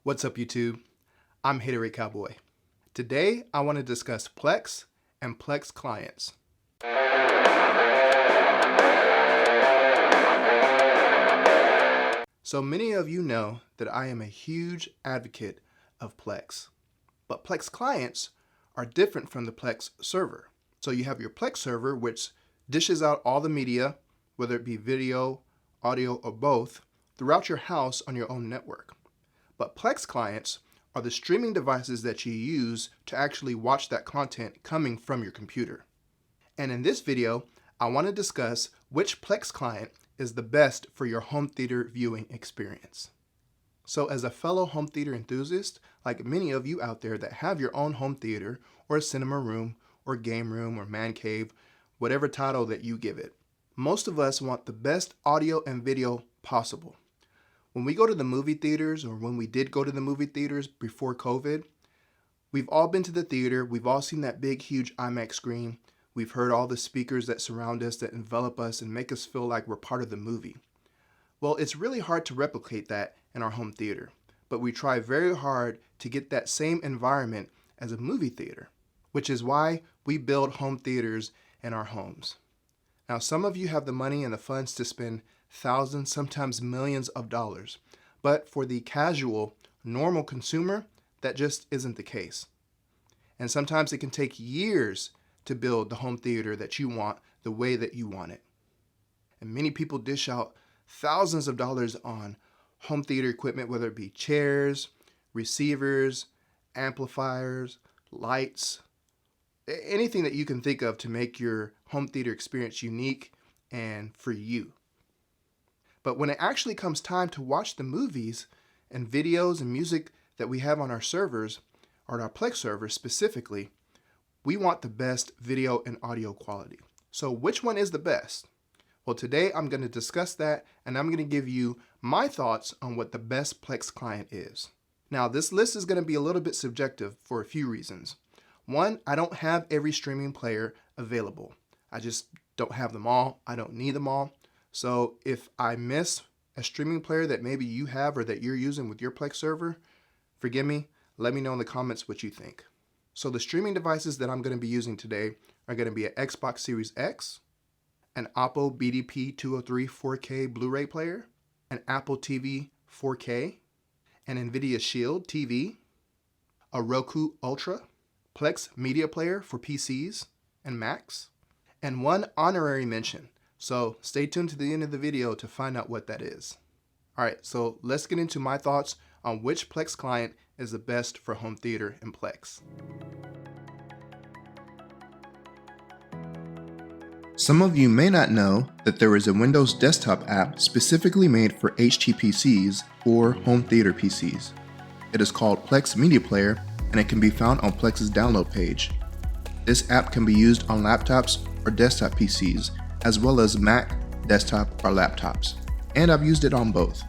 What's up, YouTube? I'm Haterade Cowboy. Today, I want to discuss PLEX and PLEX clients. So many of you know that I am a huge advocate of PLEX, but PLEX clients are different from the PLEX server. So you have your PLEX server, which dishes out all the media, whether it be video, audio, or both, throughout your house on your own network. But PLEX clients are the streaming devices that you use to actually watch that content coming from your computer. And in this video, I want to discuss which PLEX client is the best for your home theater viewing experience. So as a fellow home theater enthusiast, like many of you out there that have your own home theater or a cinema room or game room or man cave, whatever title that you give it, most of us want the best audio and video possible. When we go to the movie theaters, or when we did go to the movie theaters before COVID, we've all been to the theater, we've all seen that big, huge IMAX screen, we've heard all the speakers that surround us, that envelop us and make us feel like we're part of the movie. Well, it's really hard to replicate that in our home theater, but we try very hard to get that same environment as a movie theater, which is why we build home theaters in our homes. Now, some of you have the money and the funds to spend thousands, sometimes millions of dollars. But for the casual, normal consumer, that just isn't the case. And sometimes it can take years to build the home theater that you want the way that you want it. And many people dish out thousands of dollars on home theater equipment, whether it be chairs, receivers, amplifiers, lights, anything that you can think of to make your home theater experience unique and for you. But when it actually comes time to watch the movies and videos and music that we have on our servers, or our PLEX servers specifically, we want the best video and audio quality. So which one is the best? Well, today I'm going to discuss that, and I'm going to give you my thoughts on what the best PLEX client is. Now, this list is going to be a little bit subjective for a few reasons. One, I don't have every streaming player available. I just don't have them all. I don't need them all. So if I miss a streaming player that maybe you have or that you're using with your PLEX server, forgive me, let me know in the comments what you think. So the streaming devices that I'm going to be using today are going to be an Xbox Series X, an Oppo BDP 203 4K Blu-ray player, an Apple TV 4K, an NVIDIA Shield TV, a Roku Ultra, PLEX Media Player for PCs and Macs, and one honorary mention. So stay tuned to the end of the video to find out what that is. All right, so let's get into my thoughts on which PLEX client is the best for home theater and PLEX. Some of you may not know that there is a Windows desktop app specifically made for HTPCs or home theater PCs. It is called PLEX Media Player, and it can be found on PLEX's download page. This app can be used on laptops or desktop PCs, as well as Mac, desktop, or laptops, and I've used it on both.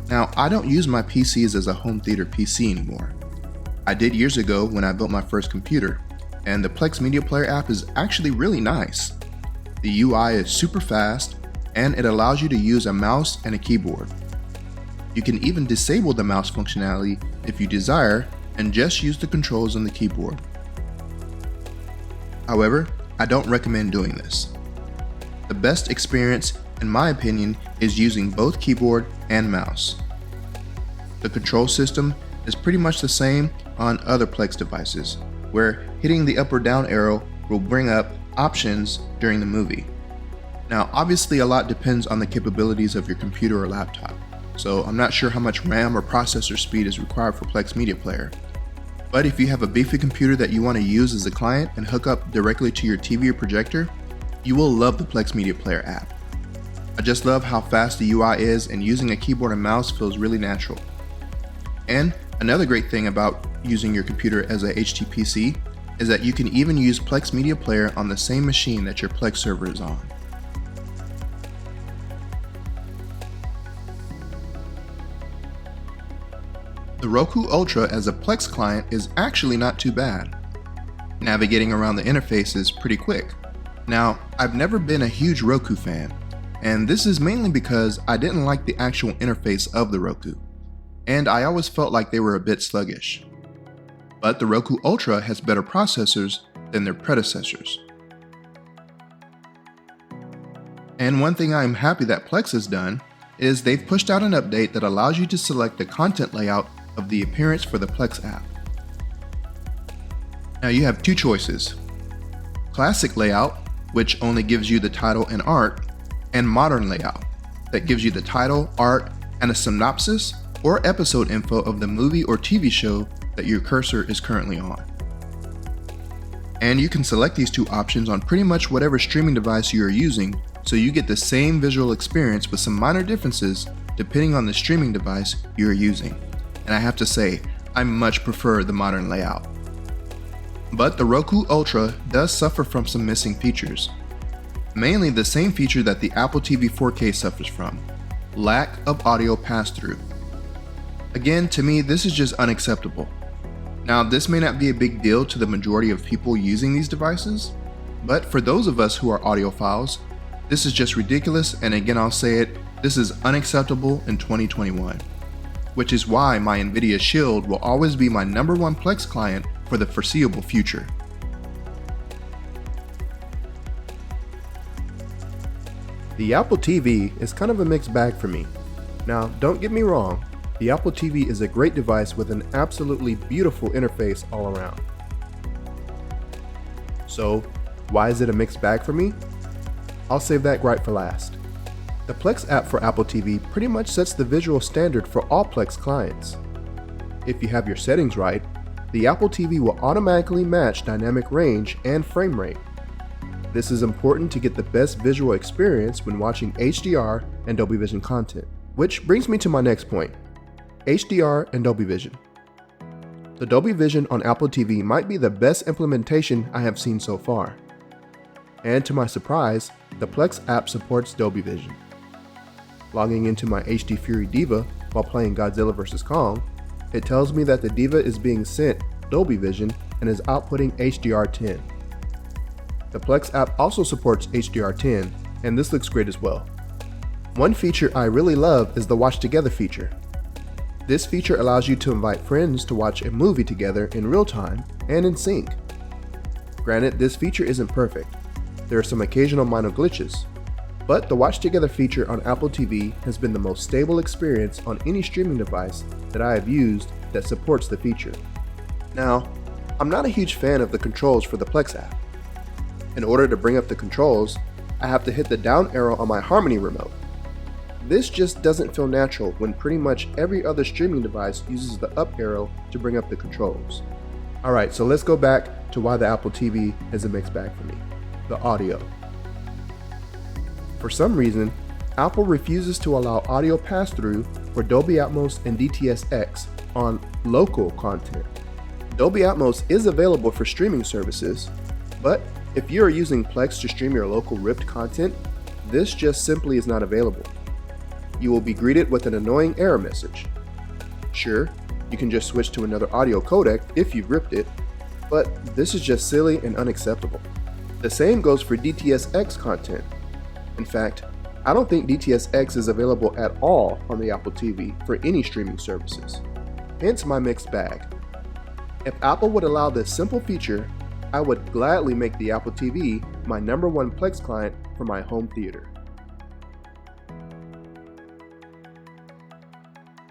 Now, I don't use my PCs as a home theater PC anymore. I did years ago when I built my first computer, and the PLEX Media Player app is actually really nice. The UI is super fast, and it allows you to use a mouse and a keyboard. You can even disable the mouse functionality if you desire, and just use the controls on the keyboard. However, I don't recommend doing this. The best experience, in my opinion, is using both keyboard and mouse. The control system is pretty much the same on other PLEX devices, where hitting the up or down arrow will bring up options during the movie. Now, obviously a lot depends on the capabilities of your computer or laptop, so I'm not sure how much RAM or processor speed is required for PLEX Media Player. But if you have a beefy computer that you want to use as a client and hook up directly to your TV or projector, you will love the PLEX Media Player app. I just love how fast the UI is, and using a keyboard and mouse feels really natural. And another great thing about using your computer as a HTPC is that you can even use PLEX Media Player on the same machine that your PLEX server is on. The Roku Ultra as a PLEX client is actually not too bad. Navigating around the interface is pretty quick. Now, I've never been a huge Roku fan, and this is mainly because I didn't like the actual interface of the Roku. and I always felt like they were a bit sluggish. But the Roku Ultra has better processors than their predecessors. And one thing I am happy that Plex has done is they've pushed out an update that allows you to select the content layout of the appearance for the Plex app. Now you have two choices: classic layout, which only gives you the title and art, and modern layout, that gives you the title, art, and a synopsis or episode info of the movie or TV show that your cursor is currently on. And you can select these two options on pretty much whatever streaming device you are using, so you get the same visual experience with some minor differences depending on the streaming device you are using. And I have to say, I much prefer the modern layout. But the Roku Ultra does suffer from some missing features. Mainly the same feature that the Apple TV 4K suffers from: lack of audio pass-through. Again, to me, this is just unacceptable. Now, this may not be a big deal to the majority of people using these devices, but for those of us who are audiophiles, this is just ridiculous, and again I'll say it, this is unacceptable in 2021. Which is why my NVIDIA Shield will always be my #1 Plex client for the foreseeable future. The Apple TV is kind of a mixed bag for me. Now, don't get me wrong, the Apple TV is a great device with an absolutely beautiful interface all around. So, why is it a mixed bag for me? I'll save that gripe for last. The Plex app for Apple TV pretty much sets the visual standard for all Plex clients. If you have your settings right, the Apple TV will automatically match dynamic range and frame rate. This is important to get the best visual experience when watching HDR and Dolby Vision content. Which brings me to my next point: HDR and Dolby Vision. The Dolby Vision on Apple TV might be the best implementation I have seen so far. And to my surprise, the Plex app supports Dolby Vision. Logging into my HD Fury Diva while playing Godzilla vs. Kong, it tells me that the Diva is being sent Dolby Vision and is outputting HDR10. The Plex app also supports HDR10, and this looks great as well. One feature I really love is the Watch Together feature. This feature allows you to invite friends to watch a movie together in real time and in sync. Granted, this feature isn't perfect. There are some occasional minor glitches, but the Watch Together feature on Apple TV has been the most stable experience on any streaming device that I have used that supports the feature. Now, I'm not a huge fan of the controls for the Plex app. In order to bring up the controls, I have to hit the down arrow on my Harmony remote. This just doesn't feel natural when pretty much every other streaming device uses the up arrow to bring up the controls. Alright, so let's go back to why the Apple TV is a mixed bag for me: the audio. For some reason, Apple refuses to allow audio pass-through for Dolby Atmos and DTS-X on local content. Dolby Atmos is available for streaming services, but if you are using Plex to stream your local ripped content, this just simply is not available. You will be greeted with an annoying error message. Sure, you can just switch to another audio codec if you've ripped it, but this is just silly and unacceptable. The same goes for DTS-X content. In fact, I don't think DTS-X is available at all on the Apple TV for any streaming services. Hence my mixed bag. If Apple would allow this simple feature, I would gladly make the Apple TV my #1 Plex client for my home theater.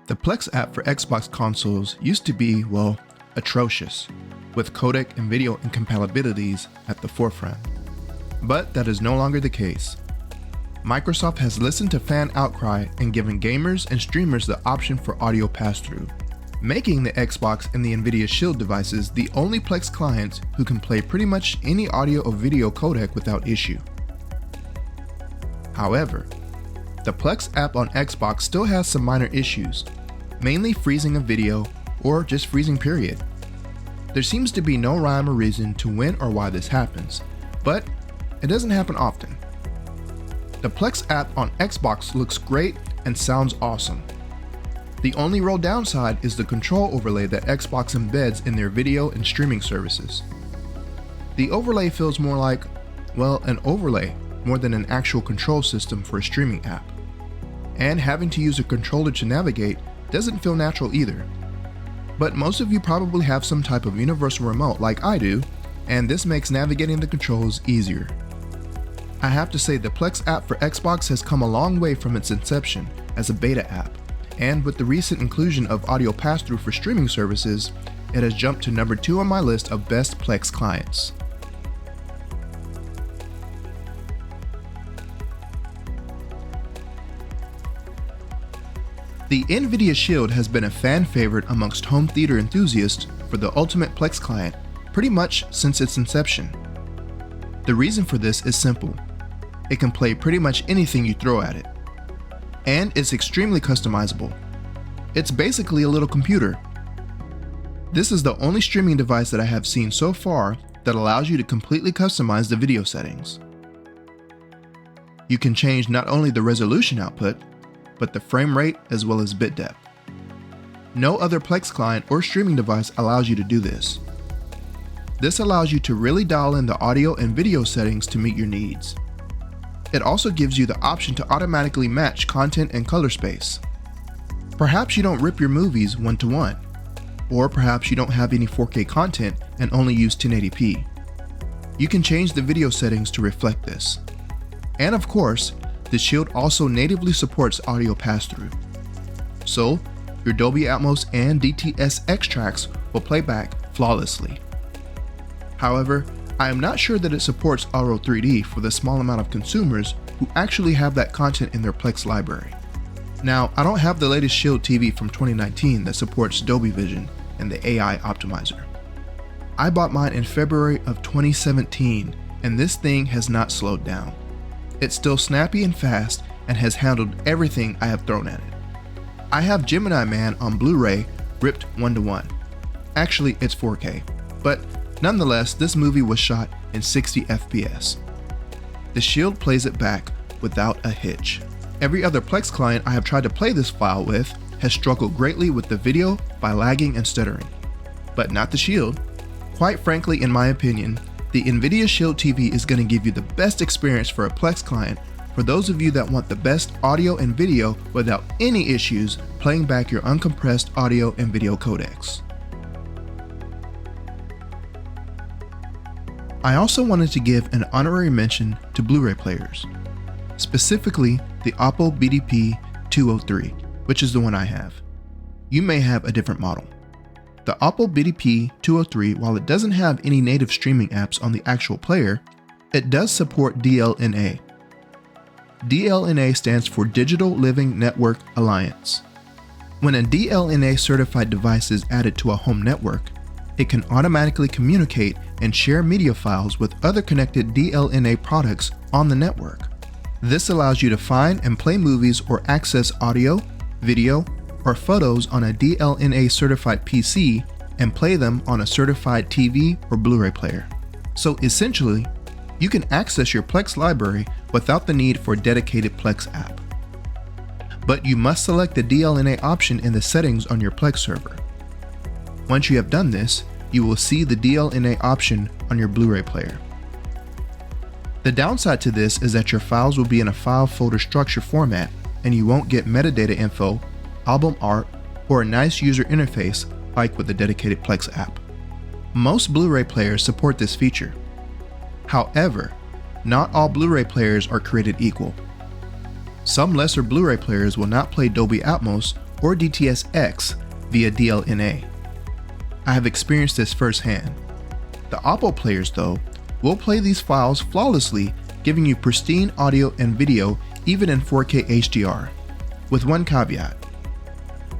The Plex app for Xbox consoles used to be, well, atrocious, with codec and video incompatibilities at the forefront. But that is no longer the case. Microsoft has listened to fan outcry and given gamers and streamers the option for audio pass-through, making the Xbox and the NVIDIA Shield devices the only Plex clients who can play pretty much any audio or video codec without issue. However, the Plex app on Xbox still has some minor issues, mainly freezing of video or just freezing period. There seems to be no rhyme or reason to when or why this happens, but it doesn't happen often. The Plex app on Xbox looks great and sounds awesome. The only real downside is the control overlay that Xbox embeds in their video and streaming services. The overlay feels more like, well, an overlay more than an actual control system for a streaming app. And having to use a controller to navigate doesn't feel natural either. But most of you probably have some type of universal remote like I do, and this makes navigating the controls easier. I have to say the PLEX app for Xbox has come a long way from its inception as a beta app, and with the recent inclusion of audio pass-through for streaming services, it has jumped to number 2 on my list of best PLEX clients. The NVIDIA Shield has been a fan favorite amongst home theater enthusiasts for the ultimate PLEX client pretty much since its inception. The reason for this is simple. It can play pretty much anything you throw at it. And it's extremely customizable. It's basically a little computer. This is the only streaming device that I have seen so far that allows you to completely customize the video settings. You can change not only the resolution output, but the frame rate as well as bit depth. No other PLEX client or streaming device allows you to do this. This allows you to really dial in the audio and video settings to meet your needs. It also gives you the option to automatically match content and color space. Perhaps you don't rip your movies 1:1, or perhaps you don't have any 4K content and only use 1080p. You can change the video settings to reflect this. And of course, the Shield also natively supports audio pass-through. So, your Dolby Atmos and DTS-X tracks will play back flawlessly. However, I am not sure that it supports Auro 3D for the small amount of consumers who actually have that content in their PLEX library. Now, I don't have the latest Shield TV from 2019 that supports Dolby Vision and the AI optimizer. I bought mine in February of 2017, and this thing has not slowed down. It's still snappy and fast and has handled everything I have thrown at it. I have Gemini Man on Blu-ray ripped 1:1. Actually, it's 4K, but nonetheless, this movie was shot in 60 FPS. The Shield plays it back without a hitch. Every other PLEX client I have tried to play this file with has struggled greatly with the video by lagging and stuttering. But not the Shield. Quite frankly, in my opinion, the NVIDIA Shield TV is going to give you the best experience for a PLEX client for those of you that want the best audio and video without any issues playing back your uncompressed audio and video codecs. I also wanted to give an honorary mention to Blu-ray players, specifically the Oppo BDP 203, which is the one I have. You may have a different model. The Oppo BDP 203, while it doesn't have any native streaming apps on the actual player, it does support DLNA. DLNA stands for Digital Living Network Alliance. When a DLNA certified device is added to a home network, it can automatically communicate and share media files with other connected DLNA products on the network. This allows you to find and play movies or access audio, video, or photos on a DLNA certified PC and play them on a certified TV or Blu-ray player. So essentially, you can access your PLEX library without the need for a dedicated PLEX app. But you must select the DLNA option in the settings on your PLEX server. Once you have done this, you will see the DLNA option on your Blu-ray player. The downside to this is that your files will be in a file folder structure format and you won't get metadata info, album art, or a nice user interface like with the dedicated PLEX app. Most Blu-ray players support this feature. However, not all Blu-ray players are created equal. Some lesser Blu-ray players will not play Dolby Atmos or DTS-X via DLNA. I have experienced this firsthand. The Oppo players, though, will play these files flawlessly, giving you pristine audio and video even in 4K HDR, with one caveat.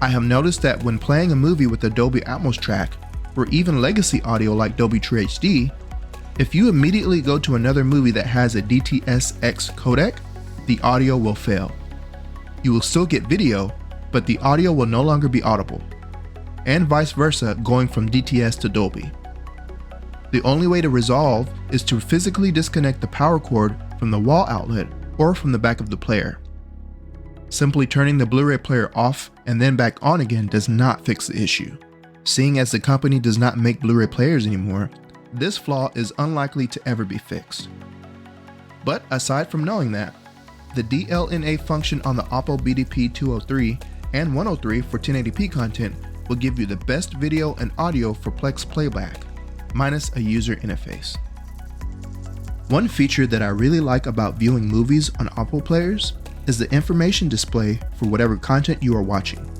I have noticed that when playing a movie with a Dolby Atmos track, or even legacy audio like Dolby True HD, if you immediately go to another movie that has a DTS-X codec, the audio will fail. You will still get video, but the audio will no longer be audible, and vice versa going from DTS to Dolby. The only way to resolve is to physically disconnect the power cord from the wall outlet or from the back of the player. Simply turning the Blu-ray player off and then back on again does not fix the issue. Seeing as the company does not make Blu-ray players anymore, this flaw is unlikely to ever be fixed. But aside from knowing that, the DLNA function on the Oppo BDP 203 and 103 for 1080p content will give you the best video and audio for Plex playback, minus a user interface. One feature that I really like about viewing movies on Apple players is the information display for whatever content you are watching.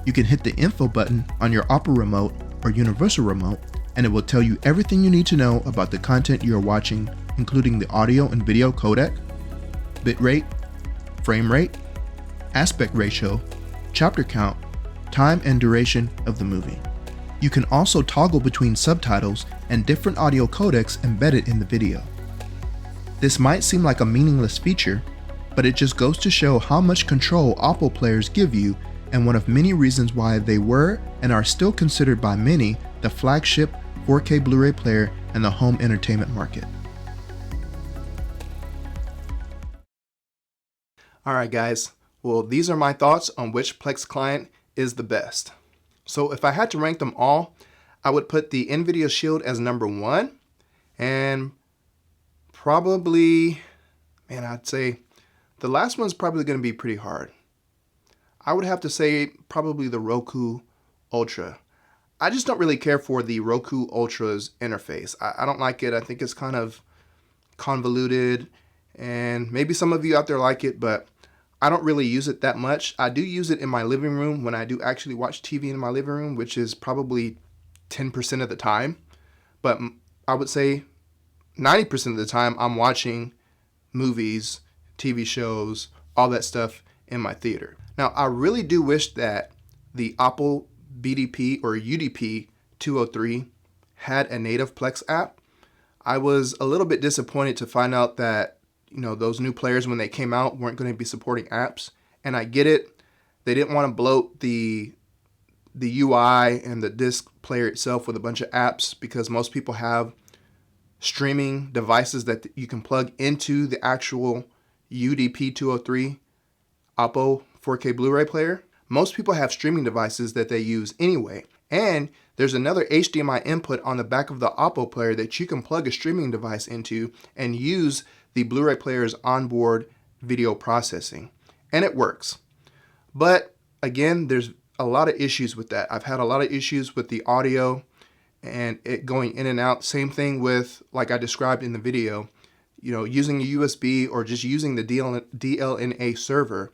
You can hit the info button on your Apple remote or universal remote, and it will tell you everything you need to know about the content you are watching, including the audio and video codec, bitrate, frame rate, aspect ratio, chapter count, time and duration of the movie. You can also toggle between subtitles and different audio codecs embedded in the video. This might seem like a meaningless feature, but it just goes to show how much control Apple players give you, and one of many reasons why they were and are still considered by many the flagship 4K Blu-ray player in the home entertainment market. Alright guys, well these are my thoughts on which Plex client is the best. So if I had to rank them all, I would put the NVIDIA Shield as number 1, and probably, I'd say the last one's probably going to be pretty hard. I would have to say probably the Roku Ultra. I just don't really care for the Roku Ultra's interface. I don't like it. I think it's kind of convoluted, and maybe some of you out there like it, but I don't really use it that much. I do use it in my living room when I do actually watch TV in my living room, which is probably 10% of the time. But I would say 90% of the time I'm watching movies, TV shows, all that stuff in my theater. Now, I really do wish that the Apple BDP or UDP 203 had a native Plex app. I was a little bit disappointed to find out that those new players, when they came out, weren't going to be supporting apps. And I get it. They didn't want to bloat the UI and the disc player itself with a bunch of apps, because most people have streaming devices that you can plug into the actual UDP 203 Apple 4K Blu-ray player. Most people have streaming devices that they use anyway. And there's another HDMI input on the back of the Apple player that you can plug a streaming device into and use the Blu-ray player's onboard video processing. And it works. But again, there's a lot of issues with that. I've had a lot of issues with the audio and it going in and out. Same thing with, like I described in the video, using a USB or just using the DLNA server.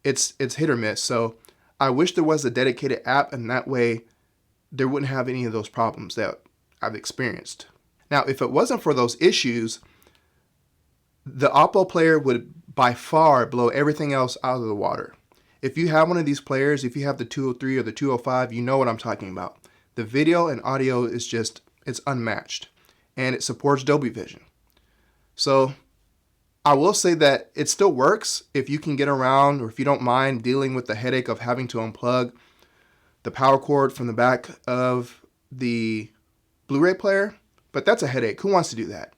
It's hit or miss. So I wish there was a dedicated app, and that way there wouldn't have any of those problems that I've experienced. Now, if it wasn't for those issues, the Apple player would by far blow everything else out of the water. If you have one of these players, if you have the 203 or the 205, you know what I'm talking about. The video and audio is it's unmatched, and it supports Dolby Vision. So I will say that it still works if you can get around, or if you don't mind dealing with the headache of having to unplug the power cord from the back of the Blu-ray player. But that's a headache. Who wants to do that?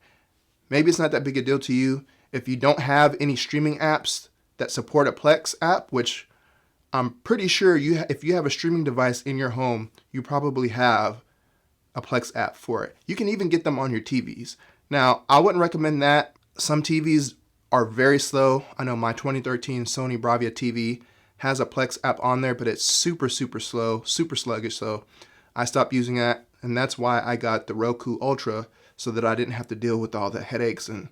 Maybe it's not that big a deal to you. If you don't have any streaming apps that support a Plex app, which I'm pretty sure if you have a streaming device in your home, you probably have a Plex app for it. You can even get them on your TVs. Now, I wouldn't recommend that. Some TVs are very slow. I know my 2013 Sony Bravia TV has a Plex app on there, but it's super, super slow, super sluggish. So I stopped using that, and that's why I got the Roku Ultra, so that I didn't have to deal with all the headaches. And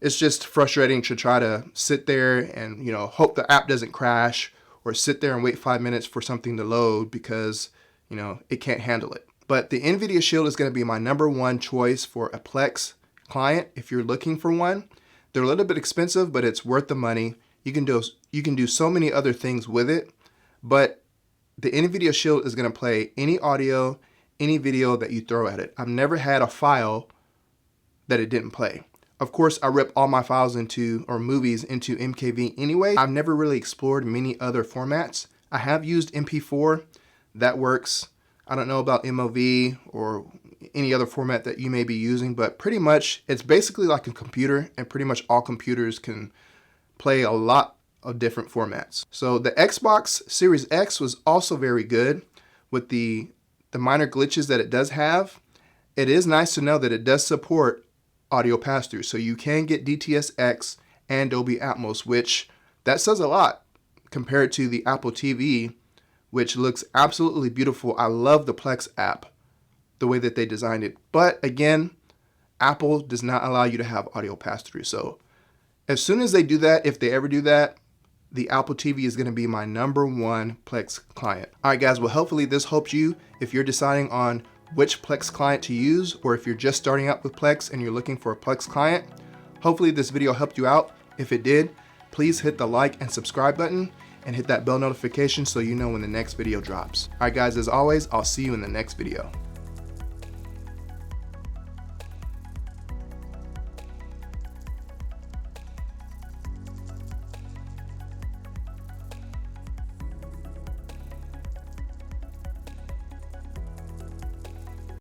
it's just frustrating to try to sit there and hope the app doesn't crash, or sit there and wait 5 minutes for something to load because it can't handle it. But the NVIDIA Shield is going to be my number 1 choice for a Plex client if you're looking for one. They're a little bit expensive, but it's worth the money. You can do so many other things with it, but the NVIDIA Shield is going to play any audio, any video that you throw at it. I've never had a file that it didn't play. Of course, I rip all my files movies into MKV anyway. I've never really explored many other formats. I have used MP4. That works. I don't know about MOV or any other format that you may be using, but pretty much it's basically like a computer, and pretty much all computers can play a lot of different formats. So the Xbox Series X was also very good with the minor glitches that it does have. It is nice to know that it does support audio pass-through, so you can get DTS-X and Dolby Atmos, which that says a lot, compared to the Apple TV, which looks absolutely beautiful. I love the PLEX app, the way that they designed it. But again, Apple does not allow you to have audio pass-through. So as soon as they do that, if they ever do that, the Apple TV is going to be my #1 PLEX client. All right, guys, well, hopefully this helped you if you're deciding on which PLEX client to use, or if you're just starting out with PLEX and you're looking for a PLEX client. Hopefully this video helped you out. If it did, please hit the like and subscribe button and hit that bell notification so you know when the next video drops. All right, guys, as always, I'll see you in the next video.